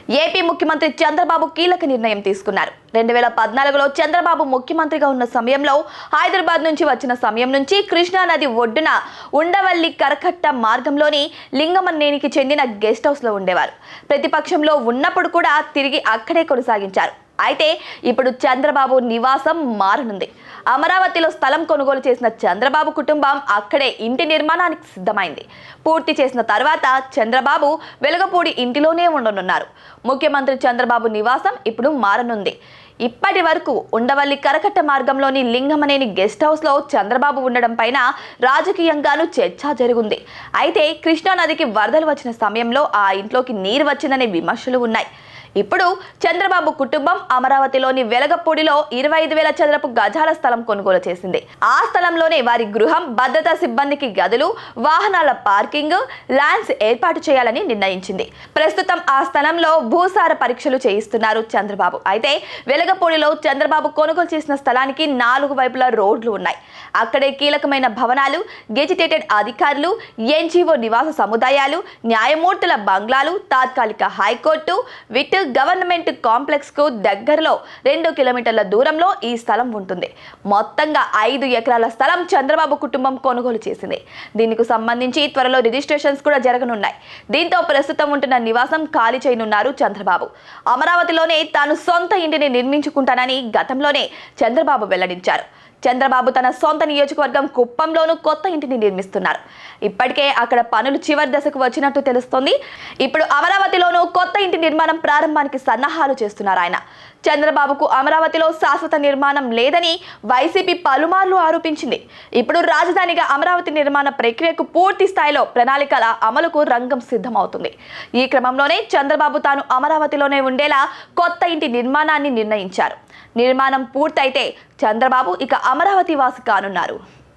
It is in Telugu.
ఏపీ ముఖ్యమంత్రి చంద్రబాబు కీలక నిర్ణయం తీసుకున్నారు. 2014లో చంద్రబాబు ముఖ్యమంత్రిగా ఉన్న సమయంలో హైదరాబాద్ నుంచి వచ్చిన సమయం నుంచి కృష్ణా నది ఒడ్డున ఉండవల్లి కరకట్ట మార్గంలోని లింగమనేనికి చెందిన గెస్ట్ హౌస్ లో ఉండేవారు. ప్రతిపక్షంలో ఉన్నప్పుడు కూడా తిరిగి అక్కడే కొనసాగించారు. అయితే ఇప్పుడు చంద్రబాబు నివాసం మారనుంది. అమరావతిలో స్థలం కొనుగోలు చేసిన చంద్రబాబు కుటుంబం అక్కడే ఇంటి నిర్మాణానికి సిద్ధమైంది. పూర్తి చేసిన తర్వాత చంద్రబాబు వెలగపూడి ఇంటిలోనే ఉండనున్నారు. ముఖ్యమంత్రి చంద్రబాబు నివాసం ఇప్పుడు మారనుంది. ఇప్పటి వరకు ఉండవల్లి కరకట్ట మార్గంలోని లింగమనేని గెస్ట్ హౌస్ లో చంద్రబాబు ఉండడం పైన రాజకీయంగానూ చర్చ జరుగుంది. అయితే కృష్ణా నదికి వరదలు వచ్చిన సమయంలో ఆ ఇంట్లోకి నీరు వచ్చిందనే విమర్శలు ఉన్నాయి. ఇప్పుడు చంద్రబాబు కుటుంబం అమరావతిలోని వెలగపూడిలో 25,000 చదరపు గజాల స్థలం కొనుగోలు చేసింది. ఆ స్థలంలోనే వారి గృహం, భద్రతా సిబ్బందికి గదులు, వాహనాల పార్కింగ్, ల్యాండ్స్ ఏర్పాటు చేయాలని నిర్ణయించింది. ప్రస్తుతం ఆ స్థలంలో భూసార పరీక్షలు చేయిస్తున్నారు చంద్రబాబు. అయితే వెలగపూడిలో చంద్రబాబు కొనుగోలు చేసిన స్థలానికి 4 వైపులా రోడ్లు ఉన్నాయి. అక్కడే కీలకమైన భవనాలు, గెజిటేటెడ్ అధికారులు, ఎన్జీఓ నివాస సముదాయాలు, న్యాయమూర్తుల బంగ్లాలు, తాత్కాలిక హైకోర్టు, విట్ గవర్నమెంట్ కాంప్లెక్స్ కు దగ్గరలో 2 కిలోమీటర్ల దూరంలో ఈ స్థలం ఉంటుంది. మొత్తంగా 5 ఎకరాల స్థలం చంద్రబాబు కుటుంబం కొనుగోలు చేసింది. దీనికి సంబంధించి త్వరలో రిజిస్ట్రేషన్స్ కూడా జరగనున్నాయి. దీంతో ప్రస్తుతం ఉంటున్న నివాసం ఖాళీ చేయనున్నారు చంద్రబాబు. అమరావతిలోనే తాను సొంత ఇంటిని నిర్మించుకుంటానని గతంలోనే చంద్రబాబు వెల్లడించారు. చంద్రబాబు తన సొంత నియోజకవర్గం కుప్పంలోనూ కొత్త ఇంటిని నిర్మిస్తున్నారు. ఇప్పటికే అక్కడ పనులు చివరి దశకు వచ్చినట్టు తెలుస్తోంది. ఇప్పుడు అమరావతిలోనూ కొత్త ఇంటి నిర్మాణం ప్రారంభానికి సన్నాహాలు చేస్తున్నారు ఆయన. చంద్రబాబుకు అమరావతిలో శాశ్వత నిర్మాణం లేదని వైసీపీ పలుమార్లు ఆరోపించింది. ఇప్పుడు రాజధానిగా అమరావతి నిర్మాణ ప్రక్రియకు పూర్తి స్థాయిలో ప్రణాళికల అమలుకు రంగం సిద్ధమవుతుంది. ఈ క్రమంలోనే చంద్రబాబు తాను అమరావతిలోనే ఉండేలా కొత్త ఇంటి నిర్మాణాన్ని నిర్ణయించారు. నిర్మాణం పూర్తయితే చంద్రబాబు ఇక అమరావతి వాసి కానున్నారు.